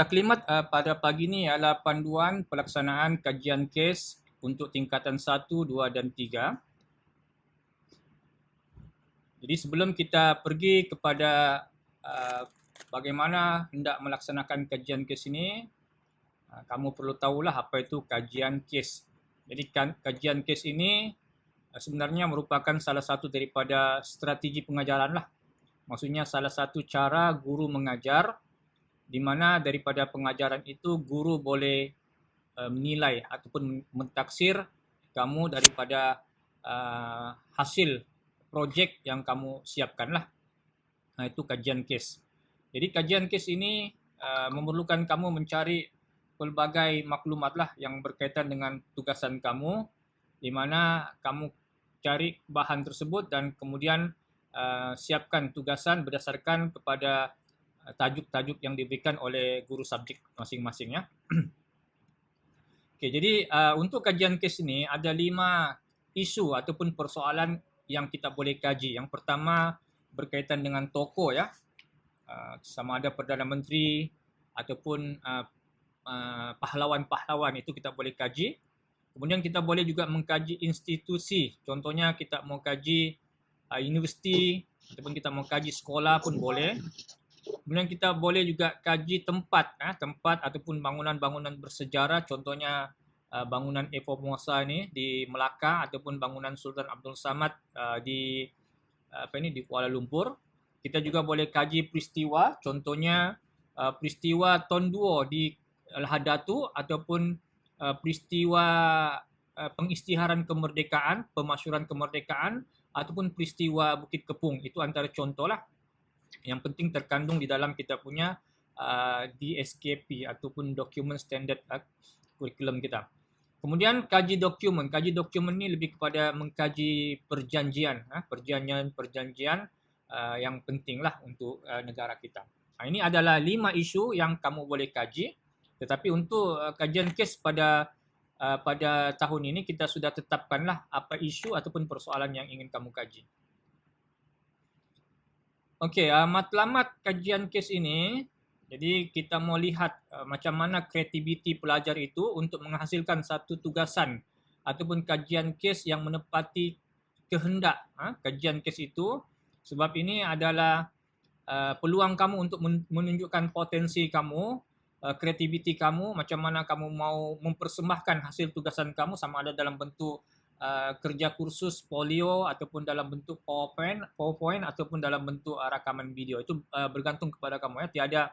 Taklimat pada pagi ini ialah panduan pelaksanaan kajian kes untuk tingkatan 1, 2 dan 3. Jadi sebelum kita pergi kepada bagaimana hendak melaksanakan kajian kes ini, kamu perlu tahulah apa itu kajian kes. Jadi kajian kes ini sebenarnya merupakan salah satu daripada strategi pengajaran lah. Maksudnya salah satu cara guru mengajar, di mana daripada pengajaran itu guru boleh menilai ataupun mentaksir kamu daripada hasil projek yang kamu siapkan lah. Itu kajian kes. Jadi kajian kes ini memerlukan kamu mencari pelbagai maklumat lah yang berkaitan dengan tugasan kamu, di mana kamu cari bahan tersebut dan kemudian siapkan tugasan berdasarkan kepada tajuk-tajuk yang diberikan oleh guru subjek masing-masing ya. Okay, jadi untuk kajian kes ini ada 5 isu ataupun persoalan yang kita boleh kaji. Yang pertama berkaitan dengan tokoh ya, sama ada Perdana Menteri ataupun pahlawan-pahlawan, itu kita boleh kaji. Kemudian kita boleh juga mengkaji institusi. Contohnya kita mau kaji universiti ataupun kita mau kaji sekolah pun boleh. Kemudian kita boleh juga kaji tempat ataupun bangunan-bangunan bersejarah. Contohnya bangunan Formosa ni di Melaka ataupun bangunan Sultan Abdul Samad di Kuala Lumpur. Kita juga boleh kaji peristiwa. Contohnya peristiwa Tonduo di Lahad Datu ataupun peristiwa pengisytiharan kemerdekaan, pemasyuran kemerdekaan ataupun peristiwa Bukit Kepung. Itu antara contoh lah yang penting terkandung di dalam kita punya DSKP ataupun Document Standard Curriculum kita. Kemudian kaji dokumen. Kaji dokumen ni lebih kepada mengkaji perjanjian yang penting lah untuk negara kita. Ini adalah 5 isu yang kamu boleh kaji. Tetapi untuk kajian kes pada tahun ini kita sudah tetapkanlah apa isu ataupun persoalan yang ingin kamu kaji. Okey, matlamat kajian kes ini, jadi kita mau lihat macam mana kreativiti pelajar itu untuk menghasilkan satu tugasan ataupun kajian kes yang menepati kehendak kajian kes itu. Sebab ini adalah peluang kamu untuk menunjukkan potensi kamu, kreativiti kamu, macam mana kamu mau mempersembahkan hasil tugasan kamu, sama ada dalam bentuk kerja kursus polio ataupun dalam bentuk PowerPoint ataupun dalam bentuk rakaman video. Itu bergantung kepada kamu ya.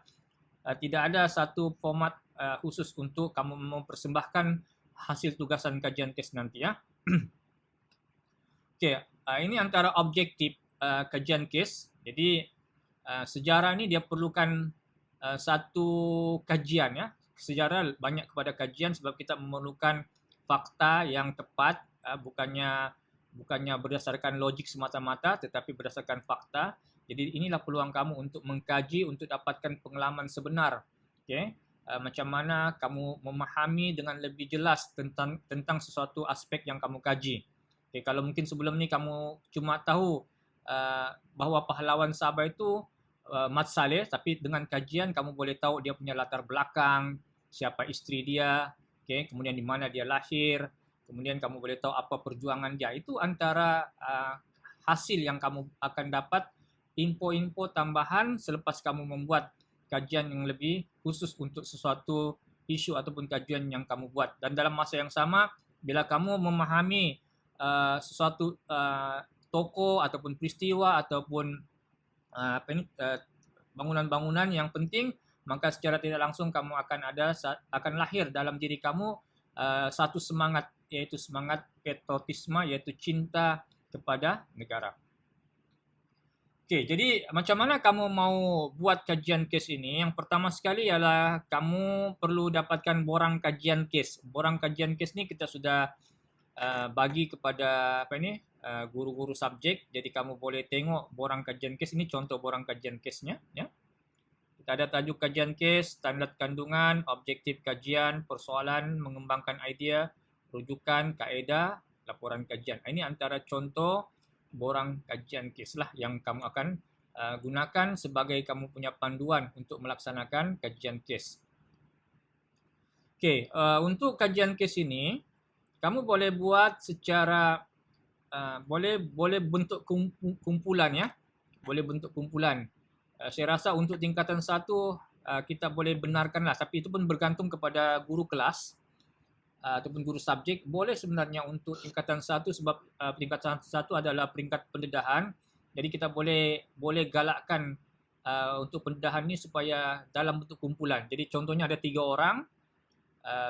Tidak ada satu format khusus untuk kamu mempersembahkan hasil tugasan kajian kes nanti ya. Okey, ini antara objektif kajian kes. Jadi sejarah ni dia perlukan satu kajian ya. Sejarah banyak kepada kajian sebab kita memerlukan fakta yang tepat, bukannya berdasarkan logik semata-mata tetapi berdasarkan fakta. Jadi inilah peluang kamu untuk mengkaji, untuk dapatkan pengalaman sebenar. Okay? Macam mana kamu memahami dengan lebih jelas tentang sesuatu aspek yang kamu kaji. Okay, kalau mungkin sebelum ni kamu cuma tahu bahawa pahlawan Sabah itu Mat Salleh, tapi dengan kajian kamu boleh tahu dia punya latar belakang, siapa isteri dia, okay? Kemudian di mana dia lahir, kemudian kamu boleh tahu apa perjuangan dia. Itu antara hasil yang kamu akan dapat, info-info tambahan selepas kamu membuat kajian yang lebih khusus untuk sesuatu isu ataupun kajian yang kamu buat. Dan dalam masa yang sama, bila kamu memahami sesuatu tokoh ataupun peristiwa ataupun bangunan-bangunan yang penting, maka secara tidak langsung kamu akan lahir dalam diri kamu satu semangat, iaitu semangat patriotisme, iaitu cinta kepada negara. Okey, jadi macam mana kamu mau buat kajian kes ini? Yang pertama sekali ialah kamu perlu dapatkan borang kajian kes. Borang kajian kes ni kita sudah bagi kepada guru-guru subjek. Jadi kamu boleh tengok borang kajian kes ini, contoh borang kajian kesnya ya. Kita ada tajuk kajian kes, standard kandungan, objektif kajian, persoalan, mengembangkan idea, rujukan, kaedah, laporan kajian. Ini antara contoh borang kajian kes lah yang kamu akan gunakan sebagai kamu punya panduan untuk melaksanakan kajian kes. Okey, untuk kajian kes ini, kamu boleh buat secara boleh bentuk kumpulan ya. Boleh bentuk kumpulan. Saya rasa untuk tingkatan 1 kita boleh benarkanlah, tapi itu pun bergantung kepada guru kelas ataupun guru subjek. Boleh sebenarnya untuk tingkatan 1 sebab tingkatan 1 adalah peringkat pendedahan. Jadi kita boleh galakkan untuk pendedahan ni supaya dalam bentuk kumpulan. Jadi contohnya ada 3 orang,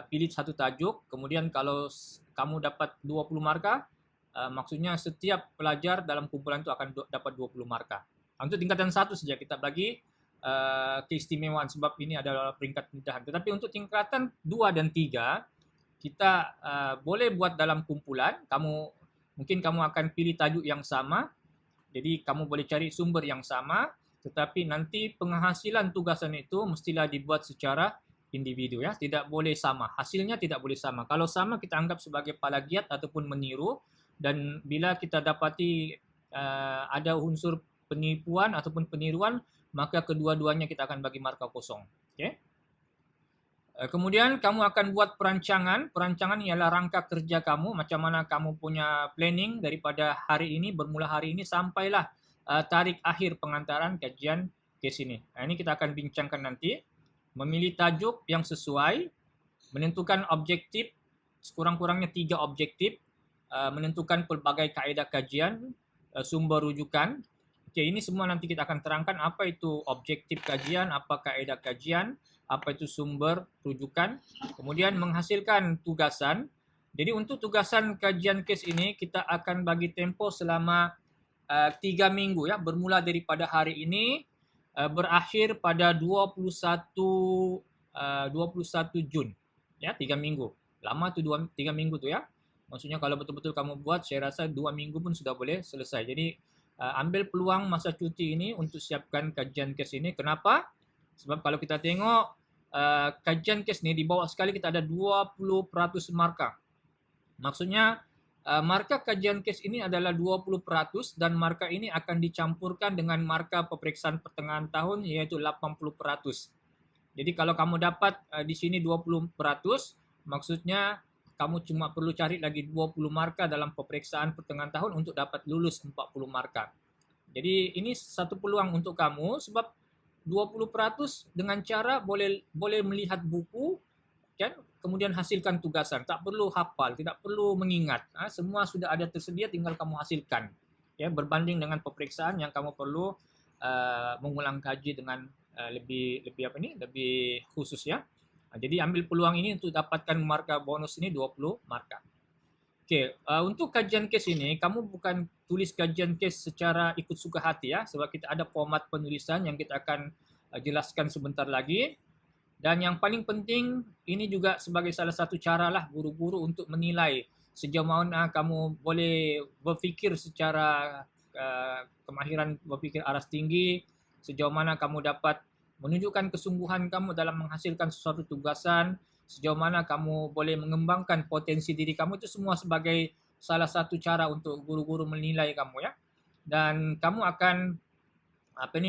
pilih satu tajuk, kemudian kalau kamu dapat 20 markah, maksudnya setiap pelajar dalam kumpulan itu akan dapat 20 markah. Untuk tingkatan 1 saja kita bagi keistimewaan sebab ini adalah peringkat pendedahan. Tetapi untuk tingkatan 2 dan 3, kita boleh buat dalam kumpulan. Mungkin kamu akan pilih tajuk yang sama, jadi kamu boleh cari sumber yang sama, tetapi nanti penghasilan tugasan itu mestilah dibuat secara individu ya, tidak boleh sama. Hasilnya tidak boleh sama. Kalau sama kita anggap sebagai plagiat ataupun meniru, dan bila kita dapati ada unsur penipuan ataupun peniruan, maka kedua-duanya kita akan bagi markah kosong. Okey. Kemudian kamu akan buat perancangan. Perancangan ialah rangka kerja kamu, macam mana kamu punya planning daripada hari ini, bermula hari ini sampailah tarikh akhir pengantaran kajian kes ini. Ini kita akan bincangkan nanti. Memilih tajuk yang sesuai, menentukan objektif, sekurang-kurangnya 3 objektif, menentukan pelbagai kaedah kajian, sumber rujukan. Okey, ini semua nanti kita akan terangkan apa itu objektif kajian, apa kaedah kajian, apa itu sumber rujukan, kemudian menghasilkan tugasan. Jadi untuk tugasan kajian kes ini kita akan bagi tempoh selama 3 minggu ya, bermula daripada hari ini berakhir pada 21 Jun. Ya, 3 minggu. Lama tu 3 minggu tu ya. Maksudnya kalau betul-betul kamu buat, saya rasa 2 minggu pun sudah boleh selesai. Jadi ambil peluang masa cuti ini untuk siapkan kajian kes ini. Kenapa? Sebab kalau kita tengok kajian kes ni di bawah sekali kita ada 20% markah. Maksudnya markah kajian kes ini adalah 20% dan markah ini akan dicampurkan dengan markah peperiksaan pertengahan tahun iaitu 80%. Jadi kalau kamu dapat di sini 20%, maksudnya kamu cuma perlu cari lagi 20 markah dalam peperiksaan pertengahan tahun untuk dapat lulus 40 markah. Jadi ini satu peluang untuk kamu sebab 20% dengan cara boleh melihat buku kan, kemudian hasilkan tugasan. Tak perlu hafal, tidak perlu mengingat. Semua sudah ada tersedia, tinggal kamu hasilkan. Ya, berbanding dengan peperiksaan yang kamu perlu mengulang kaji dengan lebih khusus ya. Jadi ambil peluang ini untuk dapatkan markah bonus ini 20 markah. Okey, untuk kajian kes ini kamu bukan tulis kajian kes secara ikut suka hati ya, sebab kita ada format penulisan yang kita akan jelaskan sebentar lagi. Dan yang paling penting, ini juga sebagai salah satu caralah guru-guru untuk menilai sejauh mana kamu boleh berfikir secara kemahiran berfikir aras tinggi, sejauh mana kamu dapat menunjukkan kesungguhan kamu dalam menghasilkan sesuatu tugasan, sejauh mana kamu boleh mengembangkan potensi diri kamu, itu semua sebagai salah satu cara untuk guru-guru menilai kamu ya. Dan kamu akan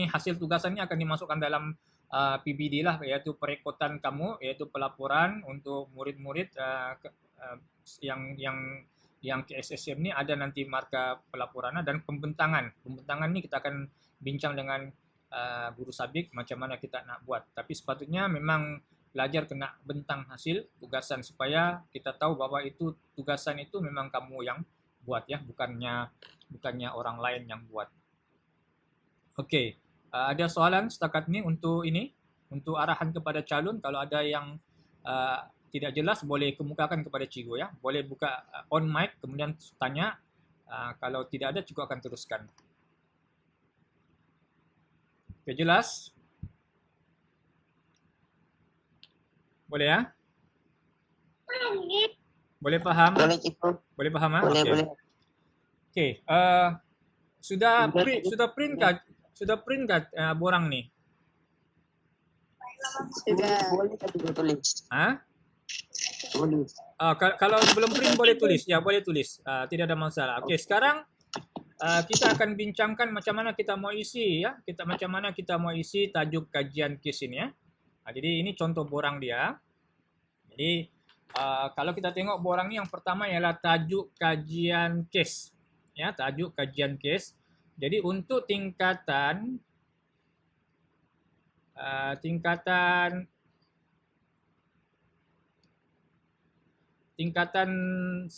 hasil tugasannya akan dimasukkan dalam PBD lah, iaitu perekotan kamu, iaitu pelaporan untuk murid-murid yang ke SSM ni ada nanti markah pelaporan dan pembentangan. Pembentangan ni kita akan bincang dengan guru subjek macam mana kita nak buat. Tapi sepatutnya memang pelajar kena bentang hasil tugasan supaya kita tahu bahawa itu tugasan itu memang kamu yang buat ya, bukannya orang lain yang buat. Okey. Ada soalan setakat ni untuk arahan kepada calon. Kalau ada yang tidak jelas boleh kemukakan kepada cikgu ya. Boleh buka on mic kemudian tanya. Kalau tidak ada cikgu akan teruskan. Okey, jelas? Boleh ya? Boleh faham? Boleh cikgu. Boleh faham ah? Boleh, Okey. boleh. Okey, sudah print kat borang ni? Sudah. Boleh cikgu tulis. Tulis. Kalau belum print boleh tulis. Ya, boleh tulis. Tidak ada masalah. Okey, sekarang kita akan bincangkan macam mana kita mau isi ya. Macam mana kita mau isi tajuk kajian kes ini ya. Jadi ini contoh borang dia. Jadi kalau kita tengok borang ni, yang pertama ialah tajuk kajian kes. Ya, tajuk kajian kes. Jadi untuk tingkatan tingkatan 1,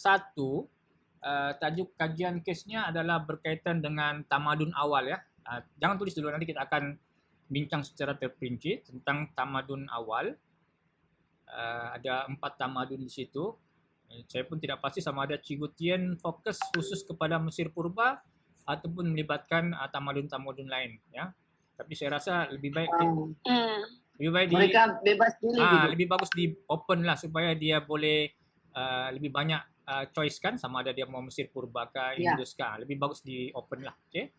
tajuk kajian kesnya adalah berkaitan dengan tamadun awal ya. Jangan tulis dulu, nanti kita akan bincang secara terperinci tentang tamadun awal. Ada 4 tamadun di situ. Saya pun tidak pasti sama ada Cikgu Tien fokus khusus kepada Mesir Purba ataupun melibatkan tamadun-tamadun lain ya. Tapi saya rasa lebih baik mereka bebas pilih gitu. Lebih bagus di open lah supaya dia boleh lebih banyak choice kan, sama ada dia mau Mesir Purba ke Indus kah. Lebih bagus di open lah. Okay?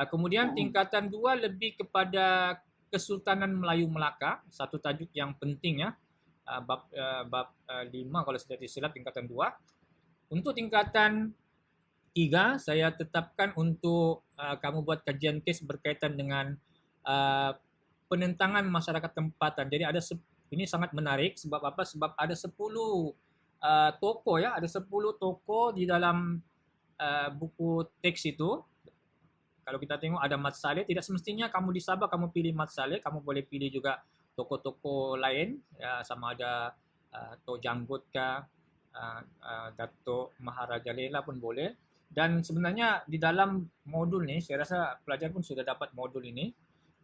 Kemudian tingkatan 2 lebih kepada Kesultanan Melayu Melaka, satu tajuk yang penting ya. Bab 5 kalau saya tidak silap, tingkatan 2. Untuk tingkatan 3 saya tetapkan untuk kamu buat kajian kes berkaitan dengan penentangan masyarakat tempatan. Jadi ini sangat menarik sebab apa? Sebab ada 10 toko ya, ada 10 toko di dalam buku teks itu. Kalau kita tengok ada Mat Saleh, tidak semestinya kamu di Sabah kamu pilih Mat Saleh, kamu boleh pilih juga toko-toko lain ya, sama ada Tok Janggut kah, Datuk Maharaja Lela pun boleh. Dan sebenarnya di dalam modul ni, saya rasa pelajar pun sudah dapat modul ini,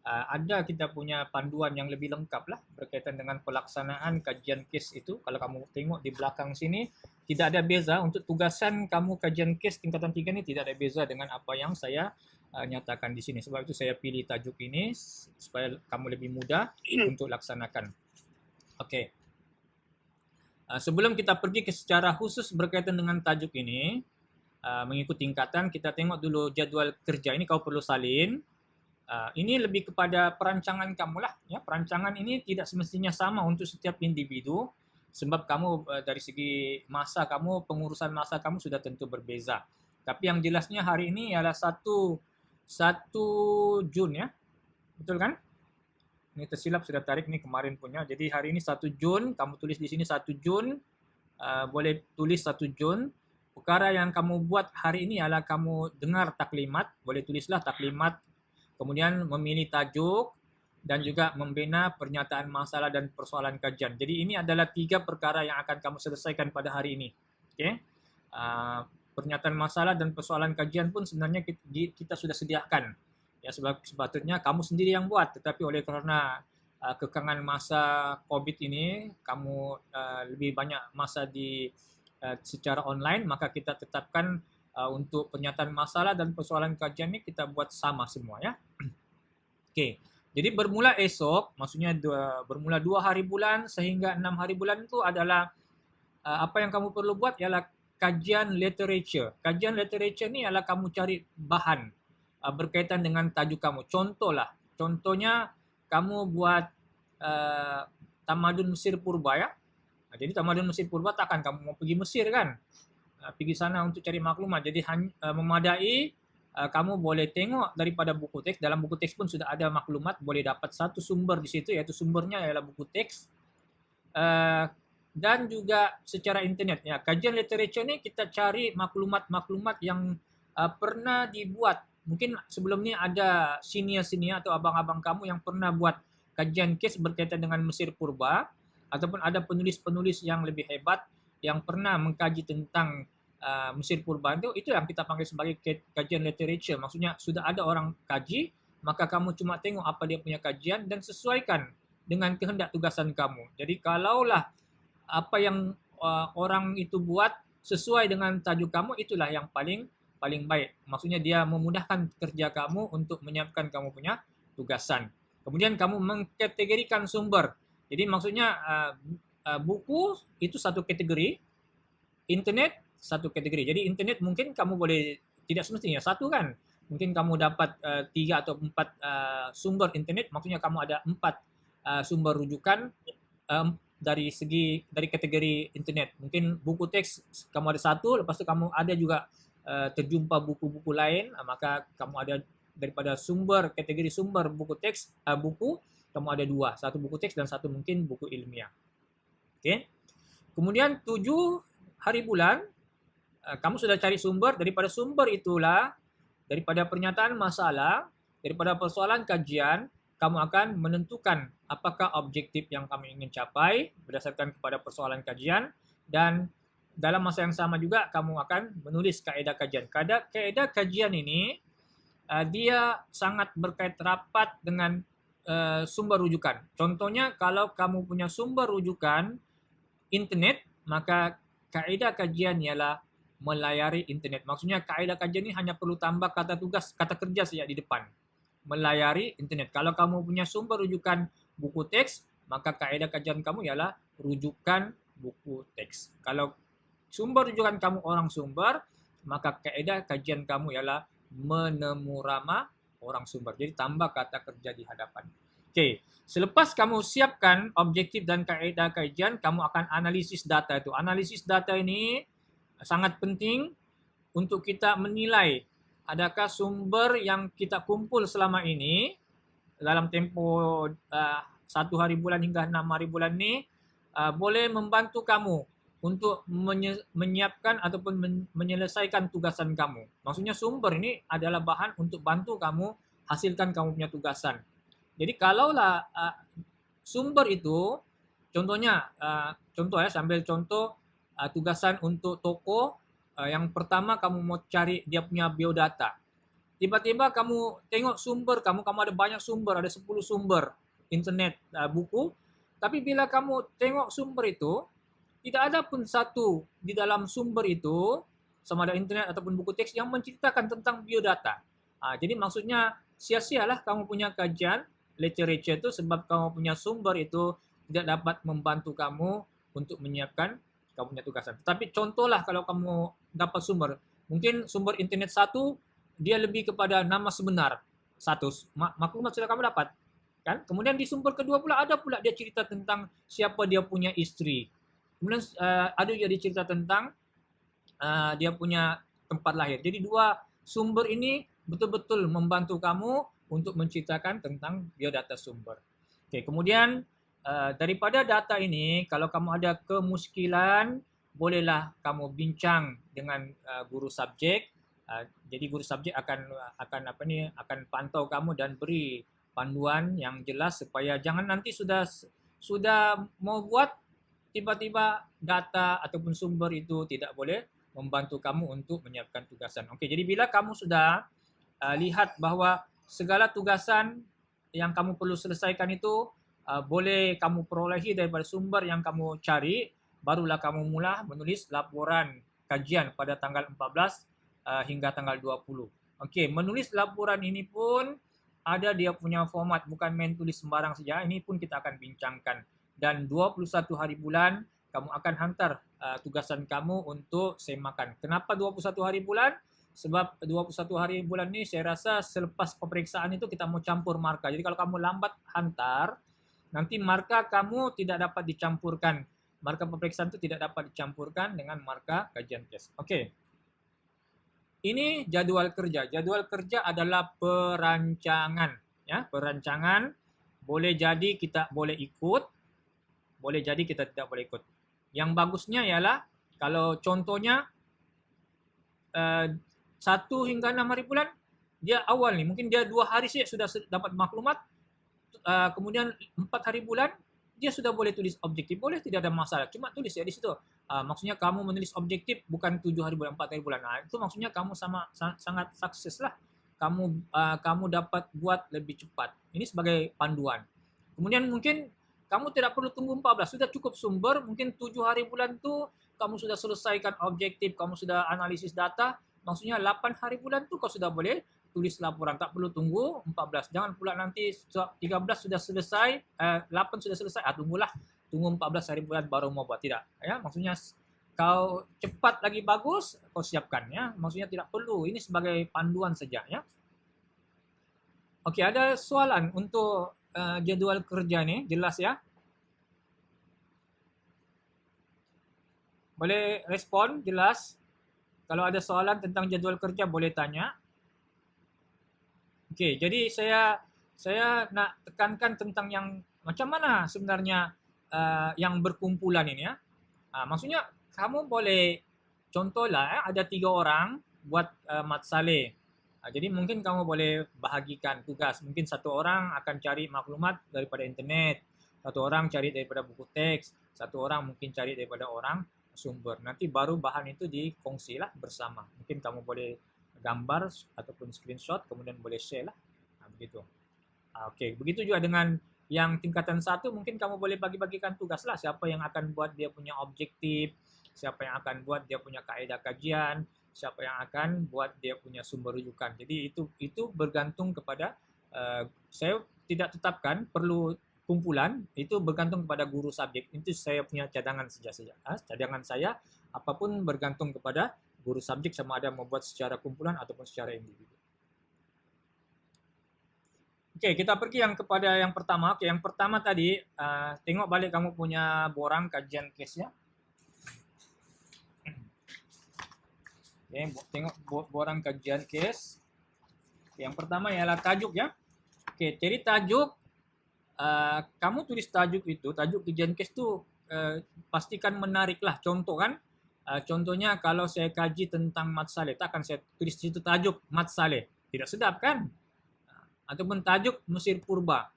ada kita punya panduan yang lebih lengkap lah berkaitan dengan pelaksanaan kajian kes itu. Kalau kamu tengok di belakang sini, tidak ada beza untuk tugasan kamu kajian kes tingkatan 3 ni, tidak ada beza dengan apa yang saya nyatakan di sini. Sebab itu saya pilih tajuk ini supaya kamu lebih mudah untuk laksanakan. Okey. Sebelum kita pergi ke secara khusus berkaitan dengan tajuk ini, mengikut tingkatan, kita tengok dulu jadual kerja. Ini kau perlu salin. Ini lebih kepada perancangan kamu lah. Ya, perancangan ini tidak semestinya sama untuk setiap individu. Sebab kamu dari segi masa kamu, pengurusan masa kamu sudah tentu berbeza. Tapi yang jelasnya hari ini ialah 1 Jun ya. Betul kan? Ini tersilap sudah tarik ni kemarin punya. Jadi hari ini 1 Jun, kamu tulis di sini 1 Jun. Boleh tulis 1 Jun. Perkara yang kamu buat hari ini ialah kamu dengar taklimat, boleh tulislah taklimat. Kemudian memilih tajuk dan juga membina pernyataan masalah dan persoalan kajian. Jadi ini adalah 3 perkara yang akan kamu selesaikan pada hari ini. Okey. Pernyataan masalah dan persoalan kajian pun sebenarnya kita sudah sediakan. Ya, sebab sepatutnya kamu sendiri yang buat, tetapi oleh kerana kekangan masa COVID ini, kamu lebih banyak masa secara online, maka kita tetapkan untuk pernyataan masalah dan persoalan kajian ini kita buat sama semua ya. Okey. Jadi bermula esok, maksudnya bermula 2 hari bulan sehingga 6 hari bulan itu adalah apa yang kamu perlu buat ialah kajian literature. Kajian literature ni adalah kamu cari bahan berkaitan dengan tajuk kamu. Contohnya kamu buat tamadun Mesir Purba ya. Jadi tamadun Mesir Purba takkan kamu mau pergi Mesir kan? Pergi sana untuk cari maklumat. Jadi memadai kamu boleh tengok daripada buku teks. Dalam buku teks pun sudah ada maklumat, boleh dapat satu sumber di situ, iaitu sumbernya ialah buku teks. Dan juga secara internet ya. Kajian literature ni kita cari maklumat-maklumat yang pernah dibuat. Mungkin sebelum ni ada senior-senior atau abang-abang kamu yang pernah buat kajian kes berkaitan dengan Mesir Purba, ataupun ada penulis-penulis yang lebih hebat yang pernah mengkaji tentang Mesir Purba itu yang kita panggil sebagai kajian literature. Maksudnya sudah ada orang kaji, maka kamu cuma tengok apa dia punya kajian dan sesuaikan dengan kehendak tugasan kamu. Jadi kalaulah apa yang orang itu buat sesuai dengan tajuk kamu, itulah yang paling baik. Maksudnya dia memudahkan kerja kamu untuk menyiapkan kamu punya tugasan. Kemudian kamu mengkategorikan sumber. Jadi maksudnya buku itu satu kategori, internet satu kategori. Jadi internet mungkin kamu boleh, tidak semestinya satu kan. Mungkin kamu dapat 3 atau 4 sumber internet, maksudnya kamu ada 4 sumber rujukan dari kategori internet. Mungkin buku teks kamu ada 1, lepas tu kamu ada juga terjumpa buku-buku lain, maka kamu ada daripada kategori sumber buku teks, kamu ada 2, 1 buku teks dan 1 mungkin buku ilmiah. Okey. Kemudian 7 hari bulan, kamu sudah cari sumber, daripada sumber itulah, daripada pernyataan masalah, daripada persoalan kajian, kamu akan menentukan apakah objektif yang kamu ingin capai berdasarkan kepada persoalan kajian, dan dalam masa yang sama juga kamu akan menulis kaedah kajian. Kaedah kajian ini dia sangat berkait rapat dengan sumber rujukan. Contohnya kalau kamu punya sumber rujukan internet, maka kaedah kajian ialah melayari internet. Maksudnya kaedah kajian ini hanya perlu tambah kata tugas, kata kerja saja di depan. Melayari internet. Kalau kamu punya sumber rujukan buku teks, maka kaedah kajian kamu ialah rujukan buku teks. Kalau sumber rujukan kamu orang sumber, maka kaedah kajian kamu ialah menemu ramah orang sumber. Jadi tambah kata kerja di hadapan. Okey, selepas kamu siapkan objektif dan kaedah kajian, kamu akan analisis data itu. Analisis data ini sangat penting untuk kita menilai adakah sumber yang kita kumpul selama ini dalam tempoh 1 hari bulan hingga 6 hari bulan ini boleh membantu kamu untuk menyiapkan ataupun menyelesaikan tugasan kamu. Maksudnya sumber ini adalah bahan untuk bantu kamu hasilkan kamu punya tugasan. Jadi kalaulah sumber itu, contohnya, sambil contoh tugasan untuk toko, yang pertama kamu mau cari dia punya biodata. Tiba-tiba kamu tengok sumber kamu ada banyak sumber, ada 10 sumber internet, buku. Tapi bila kamu tengok sumber itu, tidak ada pun satu di dalam sumber itu, sama ada internet ataupun buku teks yang menceritakan tentang biodata. Jadi maksudnya sia-sialah kamu punya kajian literature itu sebab kamu punya sumber itu tidak dapat membantu kamu untuk menyiapkan kamu punya tugasan. Tapi contohlah kalau kamu dapat sumber, mungkin sumber internet satu dia lebih kepada nama sebenar satu, maklumat sudah kamu dapat, kan? Kemudian di sumber kedua pula ada pula dia cerita tentang siapa dia punya istri. Kemudian ada juga dia cerita tentang dia punya tempat lahir. Jadi dua sumber ini betul-betul membantu kamu untuk menceritakan tentang biodata sumber. Okey, kemudian daripada data ini, kalau kamu ada kemuskilan, bolehlah kamu bincang dengan guru subjek. Jadi guru subjek akan pantau kamu dan beri panduan yang jelas supaya jangan nanti sudah mau buat tiba-tiba data ataupun sumber itu tidak boleh membantu kamu untuk menyiapkan tugasan. Okey, jadi bila kamu sudah lihat bahawa segala tugasan yang kamu perlu selesaikan itu boleh kamu perolehi daripada sumber yang kamu cari, barulah kamu mula menulis laporan kajian pada tanggal 14 hingga tanggal 20. Okey, menulis laporan ini pun ada dia punya format, bukan main tulis sembarang saja. Ini pun kita akan bincangkan. Dan 21 hari bulan kamu akan hantar tugasan kamu untuk semakan. Kenapa 21 hari bulan? Sebab 21 hari bulan ni saya rasa selepas peperiksaan itu kita mau campur markah. Jadi kalau kamu lambat hantar, nanti markah kamu tidak dapat dicampurkan. Markah peperiksaan itu tidak dapat dicampurkan dengan markah kajian tes. Okey. Ini jadual kerja. Jadual kerja adalah perancangan. Ya, perancangan. Boleh jadi kita boleh ikut, boleh jadi kita tidak boleh ikut. Yang bagusnya ialah kalau contohnya 1 hingga 6 hari bulan, dia awal ni, mungkin dia 2 hari saja sudah dapat maklumat, kemudian 4 hari bulan, dia sudah boleh tulis objektif, boleh, tidak ada masalah. Cuma tulis ya di situ. Maksudnya kamu menulis objektif bukan 7 hari bulan, 4 hari bulan. Itu maksudnya kamu sangat sukses lah. Kamu dapat buat lebih cepat. Ini sebagai panduan. Kemudian mungkin kamu tidak perlu tunggu 14, sudah cukup sumber, mungkin 7 hari bulan tu kamu sudah selesaikan objektif, kamu sudah analisis data, maksudnya 8 hari bulan tu kau sudah boleh tulis laporan, tak perlu tunggu 14. Jangan pula nanti 13 sudah selesai, 8 sudah selesai, tunggu 14 hari bulan baru mau buat. Tidak, ya. Maksudnya kau cepat lagi bagus, kau siapkan, ya. Maksudnya tidak perlu, ini sebagai panduan saja, ya. Okey, ada soalan untuk jadual kerja ni, jelas ya? Boleh respon, jelas? Kalau ada soalan tentang jadual kerja boleh tanya. Okey, jadi saya nak tekankan tentang yang macam mana sebenarnya yang berkumpulan ini ya. Maksudnya kamu boleh contohlah ada 3 orang buat mat saleh. Jadi mungkin kamu boleh bahagikan tugas. Mungkin satu orang akan cari maklumat daripada internet, satu orang cari daripada buku teks, satu orang mungkin cari daripada orang sumber. Nanti baru bahan itu dikongsilah bersama. Mungkin kamu boleh gambar ataupun screenshot, kemudian boleh share lah. Begitu. Okey, begitu juga dengan yang tingkatan 1, mungkin kamu boleh bagi-bagikan tugas lah. Siapa yang akan buat dia punya objektif, siapa yang akan buat dia punya kaedah kajian, siapa yang akan buat dia punya sumber rujukan. Jadi itu bergantung kepada saya tidak tetapkan perlu kumpulan, itu bergantung kepada guru subjek. Itu saya punya cadangan saja. Cadangan saya apapun bergantung kepada guru subjek sama ada membuat secara kumpulan ataupun secara individu. Okey, kita pergi kepada yang pertama. Okey, yang pertama tadi tengok balik kamu punya borang kajian kesnya. Okey, tengok borang kajian kes. Yang pertama ialah tajuk ya. Okey, jadi tajuk kamu tulis tajuk itu, tajuk kajian kes tu pastikan menarik lah. Contoh kan, contohnya kalau saya kaji tentang mat saleh, tak akan saya tulis situ tajuk mat saleh. Tidak sedap kan? Ataupun tajuk Mesir Purba.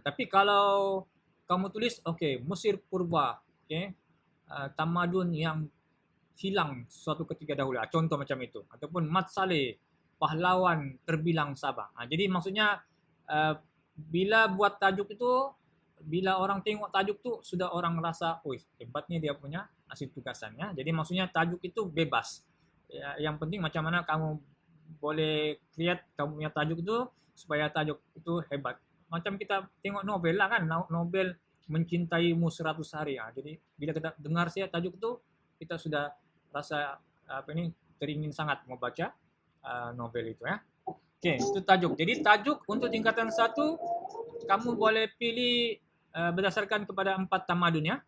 Tapi kalau kamu tulis, okey, Mesir Purba, okey, tamadun yang hilang suatu ketika dahulu. Contoh macam itu. Ataupun mat saleh, pahlawan terbilang Sabah. Jadi maksudnya bila buat tajuk itu, bila orang tengok tajuk tu sudah orang rasa, oi, hebatnya dia punya hasil tugasannya. Jadi maksudnya tajuk itu bebas. Yang penting macam mana kamu boleh create kamu punya tajuk itu supaya tajuk itu hebat. Macam kita tengok novel lah kan, novel Mencintaimu 100 Hari. Jadi bila kita dengar saya tajuk itu, kita sudah rasa teringin sangat membaca novel itu ya. Okey, itu tajuk. Jadi tajuk untuk tingkatan 1 kamu boleh pilih berdasarkan kepada 4 tamadun ya.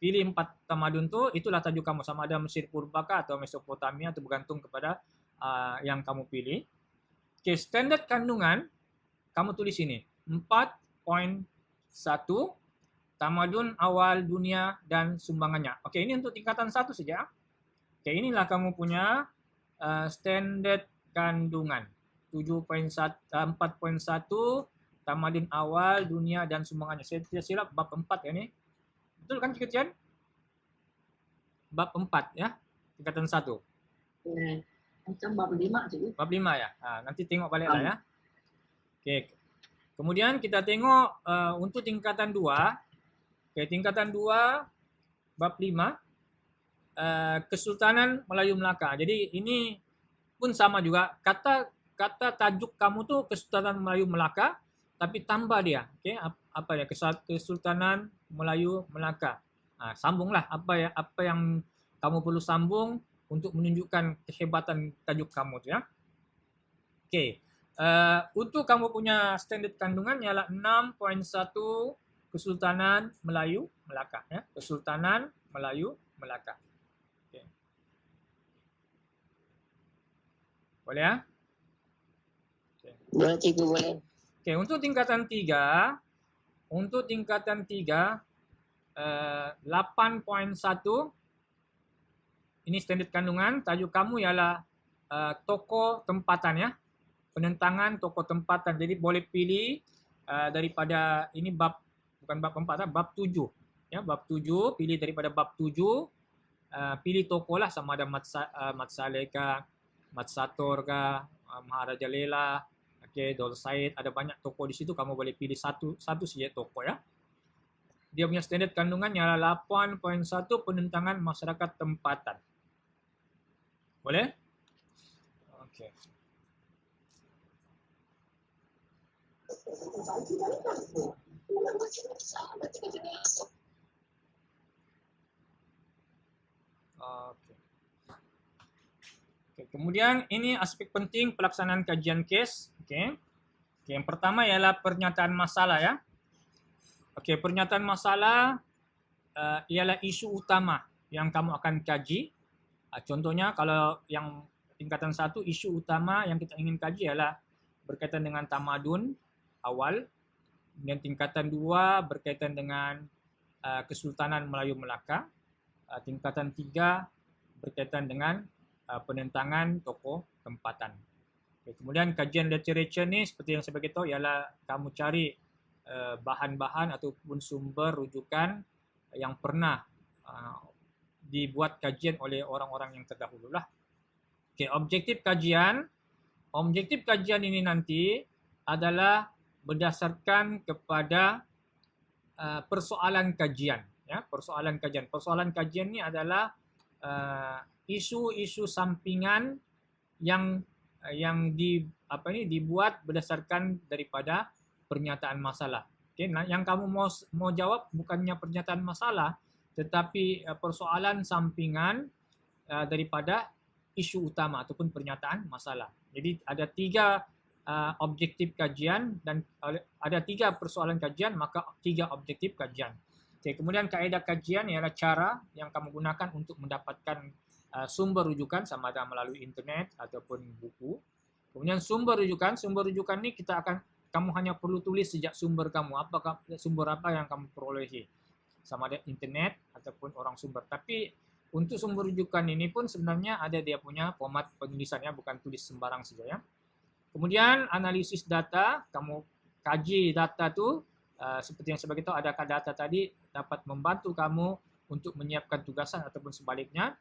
Pilih 4 tamadun tu, itulah tajuk kamu, sama ada Mesir Purba atau Mesopotamia, itu bergantung kepada yang kamu pilih. Okey, standard kandungan kamu tulis ini 4.1 tamadun awal dunia dan sumbangannya. Okey, ini untuk tingkatan 1 saja. Okey, inilah kamu punya standard kandungan 4.1 tamadun awal dunia dan sumbangannya. Saya tidak silap bab 4 ya ni. Betul kan Cik Tian? Bab 4 ya, tingkatan 1. Macam bab 5 je. Bab 5 ya. Nanti tengok balik lah ya. Okey. Kemudian kita tengok untuk tingkatan 2. Okey, tingkatan 2 bab 5 Kesultanan Melayu Melaka. Jadi ini pun sama juga, kata tajuk kamu tu Kesultanan Melayu Melaka, tapi tambah dia. Okey, apa ya? Kesultanan Melayu Melaka. Sambunglah apa yang kamu perlu sambung untuk menunjukkan kehebatan tajuk kamu tu ya. Okey. Untuk kamu punya standard kandungan ialah 6.1 Kesultanan Melayu Melaka ya. Kesultanan Melayu Melaka. Okey. Boleh ya? Okay. Boleh cikgu, boleh. Okey, untuk tingkatan 3, 8.1 ini standard kandungan, tajuk kamu ialah tokoh tempatan ya. Penentangan tokoh tempatan. Jadi boleh pilih daripada ini bukan bab 4, bab 7. Ya, bab 7, pilih daripada bab 7, pilih tokoh lah, sama ada Mat Saleh kah, Mat Sator kah, Maharaja Lela, okey, Dol Said, ada banyak tokoh di situ, kamu boleh pilih satu saja tokoh ya. Dia punya standard kandungan ialah 8.1 penentangan masyarakat tempatan. Boleh? Okey. Okay. Kemudian ini aspek penting pelaksanaan kajian kes. Okay. Yang pertama ialah pernyataan masalah ya. Okay, pernyataan masalah ialah isu utama yang kamu akan kaji. Contohnya kalau yang tingkatan 1, isu utama yang kita ingin kaji ialah berkaitan dengan tamadun awal. Kemudian tingkatan 2 berkaitan dengan Kesultanan Melayu Melaka. Tingkatan 3 berkaitan dengan penentangan tokoh tempatan. Okay, kemudian kajian literature ni seperti yang saya beritahu ialah kamu cari bahan-bahan ataupun sumber rujukan yang pernah dibuat kajian oleh orang-orang yang terdahulu lah. Okay, objektif kajian ini nanti adalah berdasarkan kepada persoalan kajian. Ya, persoalan kajian ni adalah isu-isu sampingan yang dibuat berdasarkan daripada pernyataan masalah. Okay, yang kamu mau jawab bukannya pernyataan masalah, tetapi persoalan sampingan daripada isu utama ataupun pernyataan masalah. Jadi ada 3 objektif kajian dan ada 3 persoalan kajian, maka 3 objektif kajian. Okay, kemudian kaedah kajian ialah cara yang kamu gunakan untuk mendapatkan sumber rujukan sama ada melalui internet ataupun buku. Kemudian sumber rujukan ni kamu hanya perlu tulis sejak sumber kamu, sumber apa yang kamu perolehi, sama ada internet ataupun orang sumber. Tapi untuk sumber rujukan ini pun sebenarnya ada dia punya format penulisannya, bukan tulis sembarang saja ya. Kemudian analisis data, kamu kaji data tu seperti yang saya beritahu, adakah data tadi dapat membantu kamu untuk menyiapkan tugasan ataupun sebaliknya.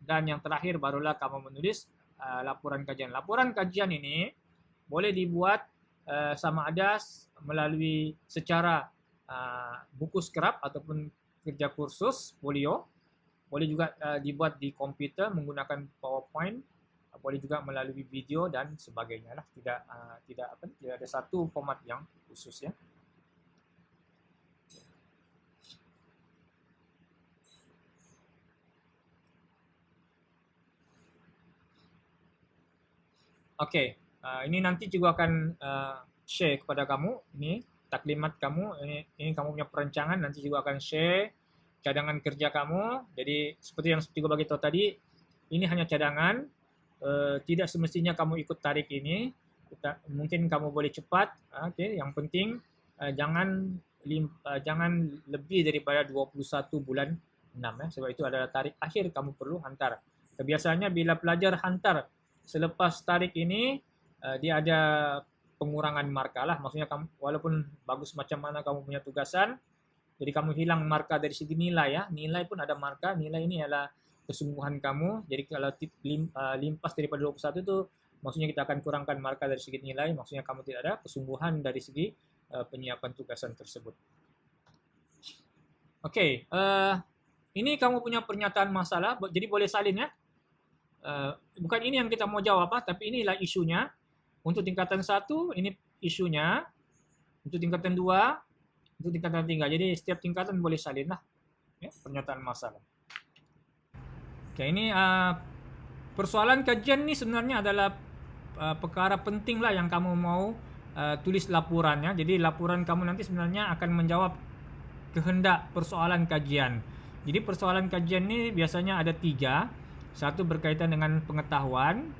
Dan yang terakhir barulah kamu menulis laporan kajian. Laporan kajian ini boleh dibuat sama ada melalui secara buku scrap ataupun kerja kursus folio. Boleh juga dibuat di komputer menggunakan PowerPoint. Boleh juga melalui video dan sebagainya lah. Tidak ada satu format yang khusus ya. Okey, ini nanti juga akan share kepada kamu. Ini taklimat kamu, ini kamu punya perancangan, nanti juga akan share cadangan kerja kamu. Jadi seperti yang juga bagi tahu tadi, ini hanya cadangan. Tidak semestinya kamu ikut tarik ini. Mungkin kamu boleh cepat. Okey, yang penting jangan lebih daripada 21 bulan 6 ya. Sebab itu adalah tarik akhir kamu perlu hantar. Kebiasaannya bila pelajar hantar selepas tarik ini, dia ada pengurangan markah lah. Maksudnya kamu, walaupun bagus macam mana kamu punya tugasan, jadi kamu hilang markah dari segi nilai ya. Nilai pun ada markah. Nilai ini adalah kesungguhan kamu. Jadi kalau limpas daripada 21 itu, maksudnya kita akan kurangkan markah dari segi nilai. Maksudnya kamu tidak ada kesungguhan dari segi penyiapan tugasan tersebut. Okey, ini kamu punya pernyataan masalah. Jadi boleh salin ya. Bukan ini yang kita mau jawab tapi inilah isunya. Untuk tingkatan 1 ini isunya, untuk tingkatan 2, untuk tingkatan 3. Jadi setiap tingkatan boleh salin lah ya, pernyataan masalah. Okay, ini persoalan kajian ni sebenarnya adalah perkara penting lah yang kamu mau tulis laporannya. Jadi laporan kamu nanti sebenarnya akan menjawab kehendak persoalan kajian. Jadi persoalan kajian ni biasanya ada 3. Satu berkaitan dengan pengetahuan,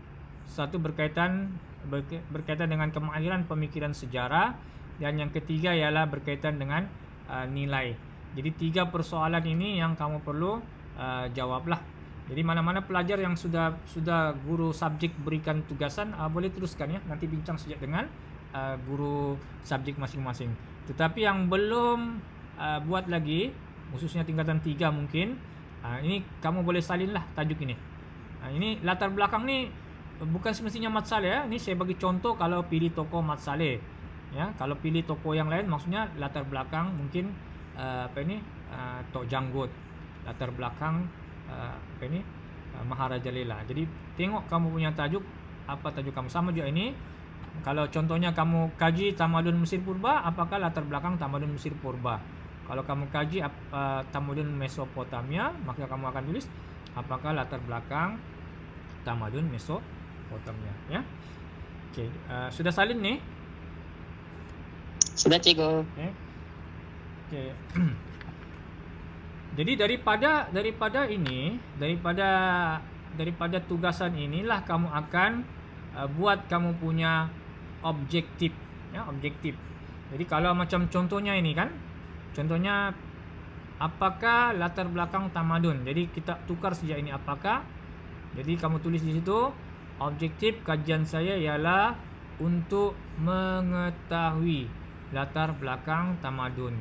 satu berkaitan dengan kemahiran pemikiran sejarah, dan yang ketiga ialah berkaitan dengan nilai. Jadi 3 persoalan ini yang kamu perlu jawablah. Jadi mana-mana pelajar yang sudah guru subjek berikan tugasan boleh teruskan ya. Nanti bincang saja dengan guru subjek masing-masing. Tetapi yang belum buat lagi, khususnya tingkatan 3 mungkin, ini kamu boleh salinlah tajuk ini. Ini latar belakang ni bukan semestinya Mat Saleh ya. Ini saya bagi contoh kalau pilih tokoh Mat Saleh. Ya, kalau pilih tokoh yang lain maksudnya latar belakang mungkin Tok Janggut. Latar belakang Maharaja Lela. Jadi tengok kamu punya tajuk, apa tajuk kamu. Sama juga ini. Kalau contohnya kamu kaji tamadun Mesir Purba, apakah latar belakang tamadun Mesir Purba? Kalau kamu kaji tamadun Mesopotamia, maka kamu akan tulis apakah latar belakang tamadun Mesopotamia ya. Okey, sudah salin ni? Sudah cikgu. Okey. Jadi daripada tugasan inilah kamu akan buat kamu punya objektif ya, objektif. Jadi kalau macam contohnya ini kan, contohnya apakah latar belakang tamadun. Jadi kita tukar sejak ini apakah. Jadi kamu tulis di situ, objektif kajian saya ialah untuk mengetahui latar belakang tamadun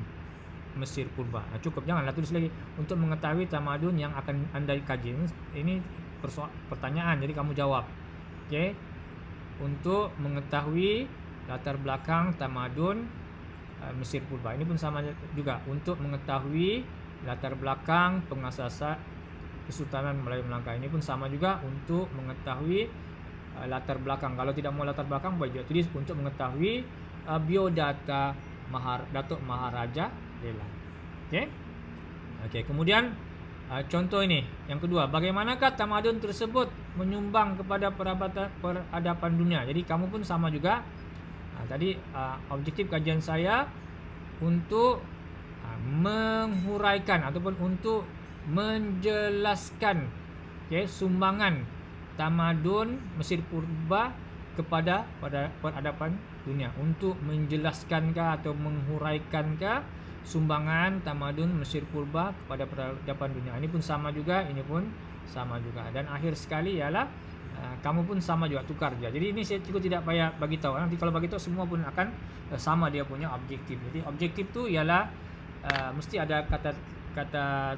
Mesir purba. Cukup, janganlah tulis lagi untuk mengetahui tamadun yang akan Anda kaji. Ini pertanyaan, jadi kamu jawab. Okey. Untuk mengetahui latar belakang tamadun Mesir purba. Ini pun sama juga untuk mengetahui latar belakang pengasasan Kesultanan Melayu Melangkah. Ini pun sama juga untuk mengetahui latar belakang. Kalau tidak mau latar belakang, boleh juga tulis untuk mengetahui biodata Datuk Maharaja Lela. Okey. Okey, kemudian contoh ini yang kedua, bagaimanakah tamadun tersebut menyumbang kepada peradaban dunia. Jadi kamu pun sama juga. Tadi objektif kajian saya untuk menghuraikan ataupun untuk menjelaskan sumbangan tamadun Mesir purba kepada peradaban dunia. Untuk menjelaskankah atau menghuraikankah sumbangan tamadun Mesir purba kepada peradaban dunia. Ini pun sama juga, ini pun sama juga. Dan akhir sekali ialah kamu pun sama juga, tukar dia. Jadi ini saya cukup tidak payah bagi tahu. Nanti kalau bagi tahu semua pun akan sama dia punya objektif. Jadi objektif tu ialah mesti ada kata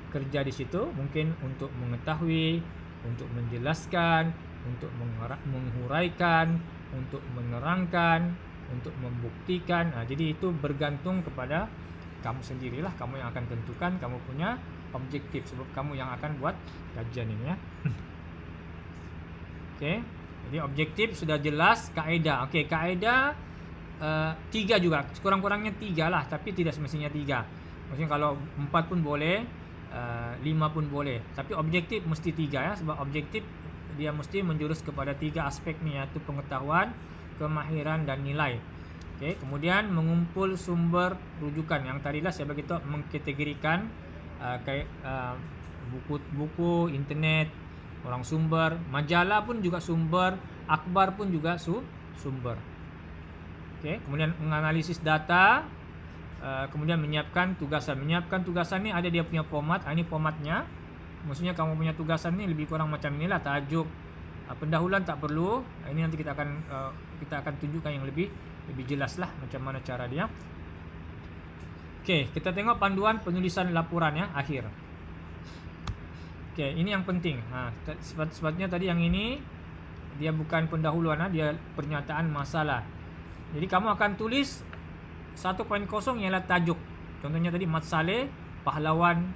kerja di situ, mungkin untuk mengetahui, untuk menjelaskan, untuk menghuraikan, untuk menerangkan, untuk membuktikan. Jadi itu bergantung kepada kamu sendirilah, kamu yang akan tentukan kamu punya objektif, sebab kamu yang akan buat kajian ini ya. Okey. Jadi objektif sudah jelas, kaedah. Okey, kaedah 3 juga. Sekurang-kurangnya 3 lah, tapi tidak semestinya 3. Maksudnya kalau 4 pun boleh, 5 pun boleh. Tapi objektif mesti 3 ya, sebab objektif dia mesti menjurus kepada 3 aspek ni, iaitu pengetahuan, kemahiran dan nilai. Okey, kemudian mengumpul sumber rujukan. Yang tadilah saya bagi tahu mengkategorikan buku, internet, orang sumber, majalah pun juga sumber, akhbar pun juga sumber. Okey, kemudian menganalisis data, kemudian menyiapkan tugasan. Menyiapkan tugasan ni ada dia punya format. Ini formatnya. Maksudnya kamu punya tugasan ni lebih kurang macam inilah, tajuk, pendahuluan tak perlu. Ini nanti kita akan tunjukkan yang lebih jelas lah macam mana cara dia. Okey, kita tengok panduan penulisan laporan ya, akhir. Okey, ini yang penting. Sebabnya tadi yang ini dia bukan pendahuluan, dia pernyataan masalah. Jadi kamu akan tulis 1.0 ialah tajuk. Contohnya tadi Mat Saleh, pahlawan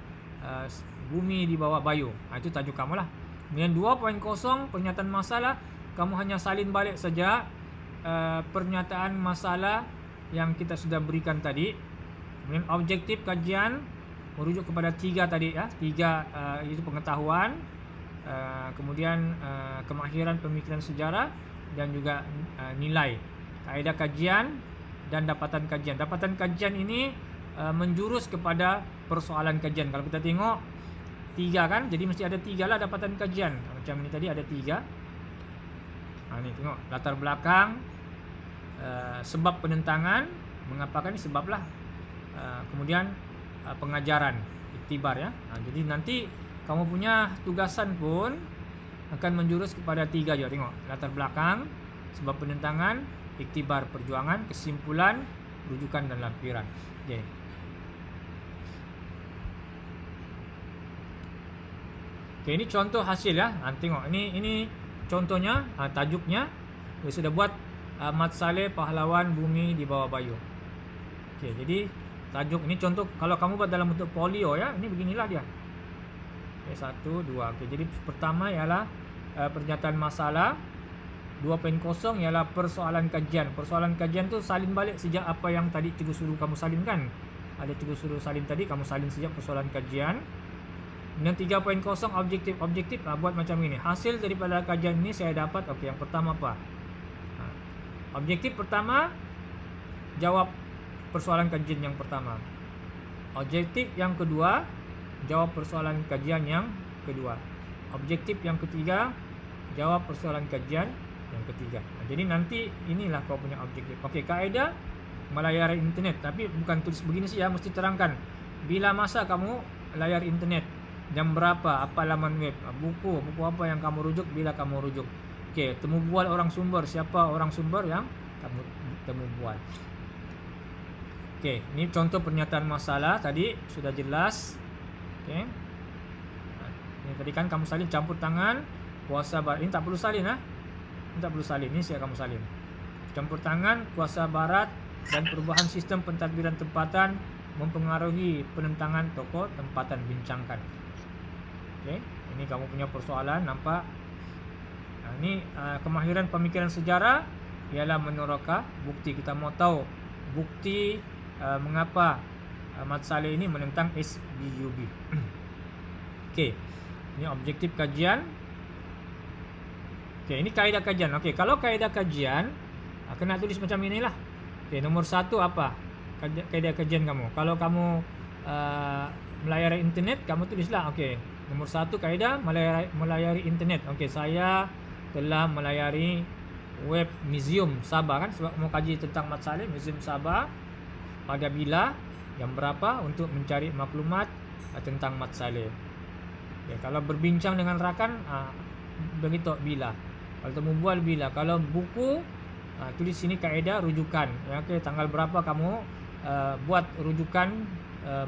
bumi di bawah Bayu. Itu tajuk kamu lah. Kemudian 2.0 pernyataan masalah, kamu hanya salin balik saja pernyataan masalah yang kita sudah berikan tadi. Kemudian objektif kajian merujuk kepada 3 tadi ya. 3 itu pengetahuan, kemudian kemahiran pemikiran sejarah, dan juga nilai, kaedah kajian dan dapatan kajian. Dapatan kajian ini menjurus kepada persoalan kajian. Kalau kita tengok 3 kan, jadi mesti ada 3 lah dapatan kajian. Macam ni tadi ada 3. Ni tengok latar belakang, sebab penentangan, mengapakan ni sebab lah, kemudian pengajaran, iktibar ya. Jadi nanti kamu punya tugasan pun akan menjurus kepada 3 juga. Tengok latar belakang, sebab penentangan, iktibar perjuangan, kesimpulan, rujukan dan lampiran. Okey. Okey, ini contoh hasil ya. Tengok ini contohnya, tajuknya saya sudah buat, Mat Saleh, pahlawan bumi di bawah Bayu. Okey, jadi tajuk ini contoh kalau kamu buat dalam bentuk folio ya, ini beginilah dia. Okey, 1 2. Okey, jadi pertama ialah pernyataan masalah. 2.0 ialah persoalan kajian. Persoalan kajian tu salin balik sejak apa yang tadi cikgu suruh kamu salin kan. Ada cikgu suruh salin tadi, kamu salin sejak persoalan kajian. Dan 3.0 objektif buat macam ini. Hasil daripada kajian ini saya dapat. Okey, yang pertama apa? Objektif pertama, jawab persoalan kajian yang pertama. Objektif yang kedua, jawab persoalan kajian yang kedua. Objektif yang ketiga, jawab persoalan kajian yang ketiga. Jadi nanti inilah kau punya objektif. Okey, kaedah melayari internet, tapi bukan tulis begini sih ya, mesti terangkan bila masa kamu layar internet, jam berapa, apa laman web, buku apa yang kamu rujuk, bila kamu rujuk. Okey, temu bual orang sumber, siapa orang sumber yang kamu temu bual. Okey, ini contoh pernyataan masalah tadi sudah jelas. Okey. Ini tadi kan kamu salin campur tangan kuasa barat. Ini tak perlu salin Ini tak perlu salin. Ini siap kamu salin. Campur tangan kuasa barat dan perubahan sistem pentadbiran tempatan mempengaruhi penentangan tokoh tempatan bincangkan. Okey, ini kamu punya persoalan, nampak? Ini kemahiran pemikiran sejarah ialah meneroka bukti. Kita mau tahu bukti mengapa Mat Salleh ini menentang SBUB. Okey, ini objektif kajian. Okey, ini kaedah kajian. Okey, kalau kaedah kajian kena tulis macam inilah. Okey, nomor 1 apa? Kaedah kajian kamu. Kalau kamu melayari internet, kamu tulislah. Okey, nomor 1 kaedah melayari internet. Okey, saya telah melayari web Museum Sabah kan, sebab mau kaji tentang Mat Salleh, Museum Sabah pada bila, jam berapa untuk mencari maklumat tentang Mat Salleh. Okay, kalau berbincang dengan rakan, begitu bila. Kalau temu bual bila. Kalau buku, tulis sini kaedah rujukan. Ya, okay, tanggal berapa kamu buat rujukan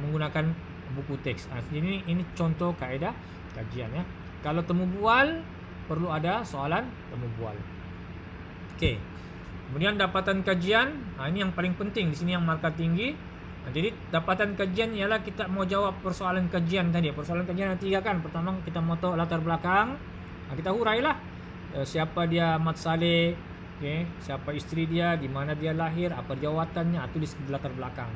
menggunakan buku teks. Ini contoh kaedah kajian ya. Kalau temu bual, perlu ada soalan temu bual. Okey. Kemudian dapatan kajian, ini yang paling penting di sini, yang markah tinggi. Jadi dapatan kajian ialah kita mau jawab persoalan kajian tadi. Persoalan kajian ada 3 kan. Pertama kita mau tahu latar belakang. Kita hurailah siapa dia Mat Salleh, okey, siapa isteri dia, di mana dia lahir, apa jawatannya, tulis di latar belakang.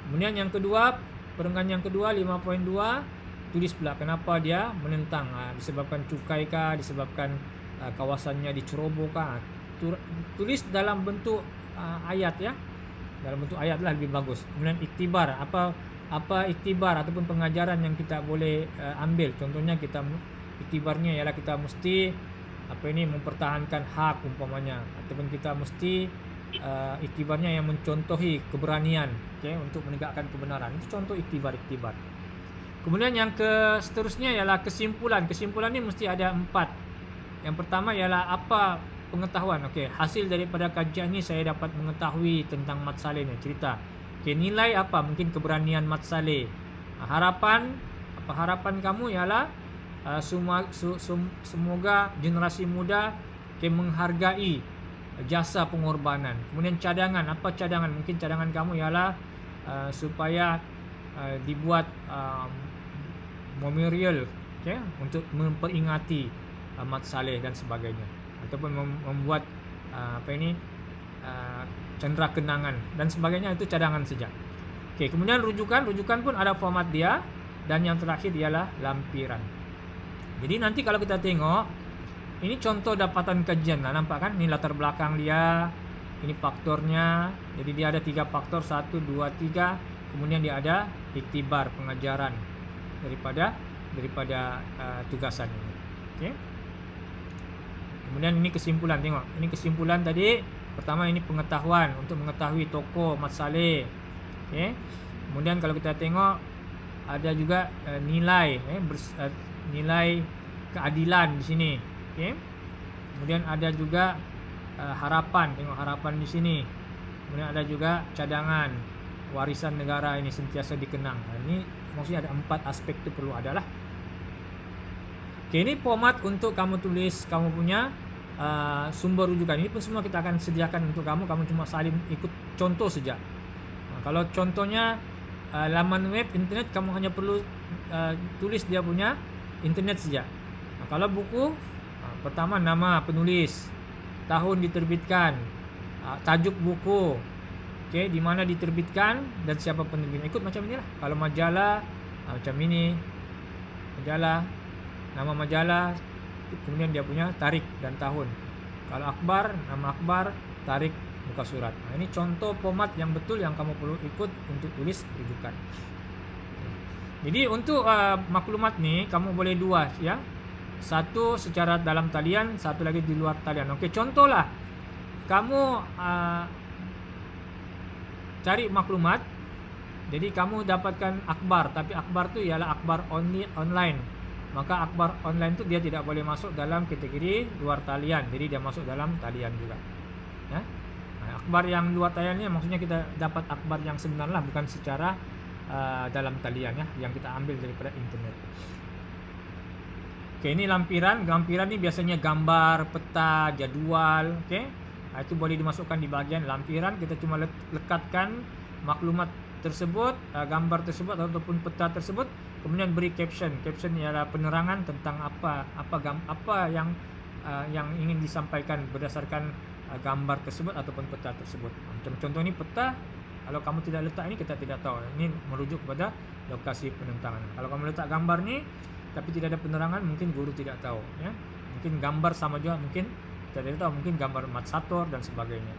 Kemudian yang kedua, perenggan yang kedua 5.2, tulis pula kenapa dia menentang, disebabkan cukai kah, disebabkan kawasannya diceroboh kah. Tulis dalam bentuk ayat ya. Dalam bentuk ayat lah lebih bagus. Kemudian iktibar, apa iktibar ataupun pengajaran yang kita boleh ambil. Contohnya iktibarnya ialah kita mesti mempertahankan hak umpamanya, ataupun kita mesti iktibarnya yang mencontohi keberanian, okay, untuk menegakkan kebenaran. Itu contoh iktibar. Kemudian yang seterusnya ialah kesimpulan. Kesimpulan ni mesti ada 4. Yang pertama ialah apa pengetahuan. Okey, hasil daripada kajian ni saya dapat mengetahui tentang Mat Salleh ni, cerita. Okey, nilai apa? Mungkin keberanian Mat Salleh. Harapan kamu ialah semoga generasi muda menghargai jasa pengorbanan. Kemudian cadangan, apa cadangan? Mungkin cadangan kamu ialah supaya dibuat memorial, okay, untuk memperingati Mat Salleh dan sebagainya, ataupun membuat cendera kenangan dan sebagainya. Itu cadangan saja. Okey, kemudian rujukan pun ada format dia, dan yang terakhir ialah lampiran. Jadi nanti kalau kita tengok, ini contoh dapatan kajian lah, nampak kan? Ini latar belakang dia, ini faktornya. Jadi dia ada 3 faktor, 1, 2, 3. Kemudian dia ada iktibar, pengajaran daripada tugasan ini. Okey. Kemudian ini kesimpulan, tengok. Ini kesimpulan tadi. Pertama ini pengetahuan untuk mengetahui tokoh Mat Salleh. Okey. Kemudian kalau kita tengok ada juga nilai nilai keadilan di sini. Okey. Kemudian ada juga harapan, tengok harapan di sini. Kemudian ada juga cadangan, warisan negara ini sentiasa dikenang. Ini maksudnya ada 4 aspek itu perlu ada lah. Okey, ini format untuk kamu tulis kamu punya sumber rujukan. Ini pun semua kita akan sediakan untuk kamu. Kamu cuma salin ikut contoh saja. Kalau contohnya laman web internet, kamu hanya perlu tulis dia punya internet saja. Kalau buku, pertama nama penulis, tahun diterbitkan, tajuk buku, okey, di mana diterbitkan dan siapa penerbitnya. Ikut macam inilah. Kalau majalah macam ini, majalah, nama majalah, kemudian dia punya tarikh dan tahun. Kalau akhbar, nama akhbar, tarikh, muka surat. Ini contoh format yang betul yang kamu perlu ikut untuk tulis rujukan. Jadi untuk maklumat ni kamu boleh 2 ya. Satu secara dalam talian, satu lagi di luar talian. Okey, contohlah kamu cari maklumat Jadi kamu dapatkan akhbar, tapi akhbar tu ialah akhbar online. Maka akhbar online tu dia tidak boleh masuk dalam kategori luar talian. Jadi dia masuk dalam talian juga. Ya. Akhbar yang luar talian ni maksudnya kita dapat akhbar yang sebenar lah, bukan secara dalam talian ya, yang kita ambil daripada internet. Okey, ini lampiran. Lampiran ni biasanya gambar, peta, jadual, okey. Itu boleh dimasukkan di bahagian lampiran. Kita cuma lekatkan maklumat tersebut, gambar tersebut ataupun peta tersebut, kemudian beri caption. Caption ialah penerangan tentang apa yang ingin disampaikan berdasarkan gambar tersebut ataupun peta tersebut. Contoh ni peta, kalau kamu tidak letak ini kita tidak tahu. Ini merujuk kepada lokasi penentangan. Kalau kamu letak gambar ni tapi tidak ada penerangan, mungkin guru tidak tahu ya. Mungkin gambar sama juga, mungkin tidak tahu, mungkin gambar matsator dan sebagainya.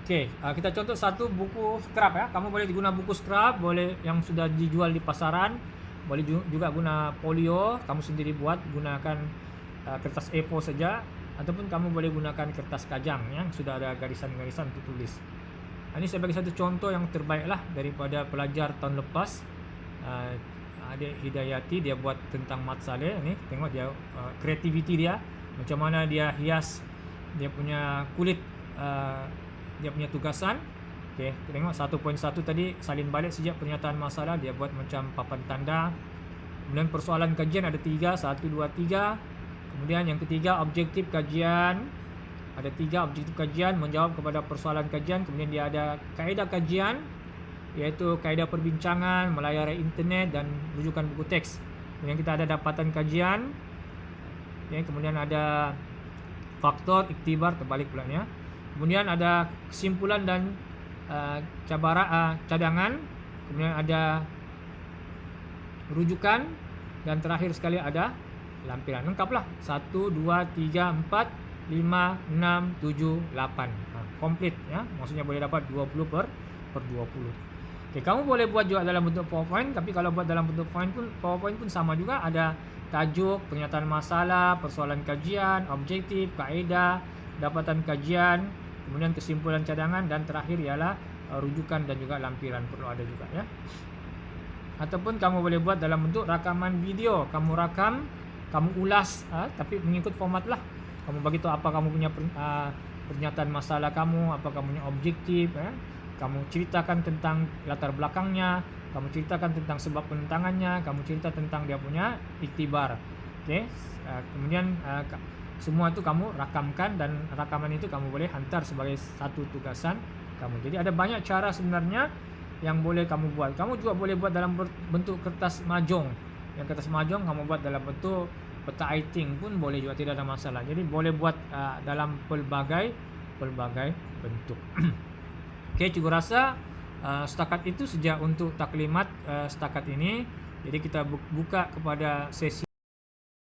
Okey, kita contoh satu buku scrap ya. Kamu boleh guna buku scrap, boleh yang sudah dijual di pasaran, boleh juga guna folio, kamu sendiri buat, gunakan kertas A4 saja, ataupun kamu boleh gunakan kertas kajang yang sudah ada garisan-garisan untuk tulis. Ini saya bagi satu contoh yang terbaik lah daripada pelajar tahun lepas. Adik Hidayati, dia buat tentang Mat Saleh. Ni tengok dia kreativiti dia, macam mana dia hias dia punya kulit, dia punya tugasan. Okey, tengok 1.1 tadi salin balik sejak pernyataan masalah, dia buat macam papan tanda. Kemudian persoalan kajian ada 3, 1 2 3. Kemudian yang ketiga objektif kajian. Ada 3 objektif kajian, menjawab kepada persoalan kajian. Kemudian dia ada kaedah kajian, iaitu kaedah perbincangan, melayari internet dan rujukan buku teks. Kemudian kita ada dapatan kajian. Okay, kemudian ada faktor iktibar, terbalik pula ya. Kemudian ada kesimpulan dan cadangan. Kemudian ada rujukan dan terakhir sekali ada lampiran. Lengkaplah. 1 2 3 4 5 6 7 8. Komplit ya. Maksudnya boleh dapat 20 per 20. Okay, kamu boleh buat juga dalam bentuk PowerPoint, tapi kalau buat dalam bentuk PowerPoint pun sama juga, ada tajuk, pernyataan masalah, persoalan kajian, objektif, kaedah, dapatan kajian, kemudian kesimpulan cadangan dan terakhir ialah rujukan dan juga lampiran perlu ada juga ya. Ataupun kamu boleh buat dalam bentuk rakaman video, kamu rakam, kamu ulas tapi mengikut format lah. Kamu bagi tahu apa kamu punya pernyataan masalah kamu, apa kamu punya objektif ya. Kamu ceritakan tentang latar belakangnya, kamu ceritakan tentang sebab penentangannya, kamu cerita tentang dia punya iktibar. Okey, kemudian semua itu kamu rakamkan dan rakaman itu kamu boleh hantar sebagai satu tugasan kamu. Jadi ada banyak cara sebenarnya yang boleh kamu buat. Kamu juga boleh buat dalam bentuk kertas mahjong. Yang kertas mahjong kamu buat dalam bentuk peta iting pun boleh juga, tidak ada masalah. Jadi boleh buat dalam pelbagai bentuk. Okey, cikgu rasa setakat itu saja untuk taklimat setakat ini. Jadi kita buka kepada sesi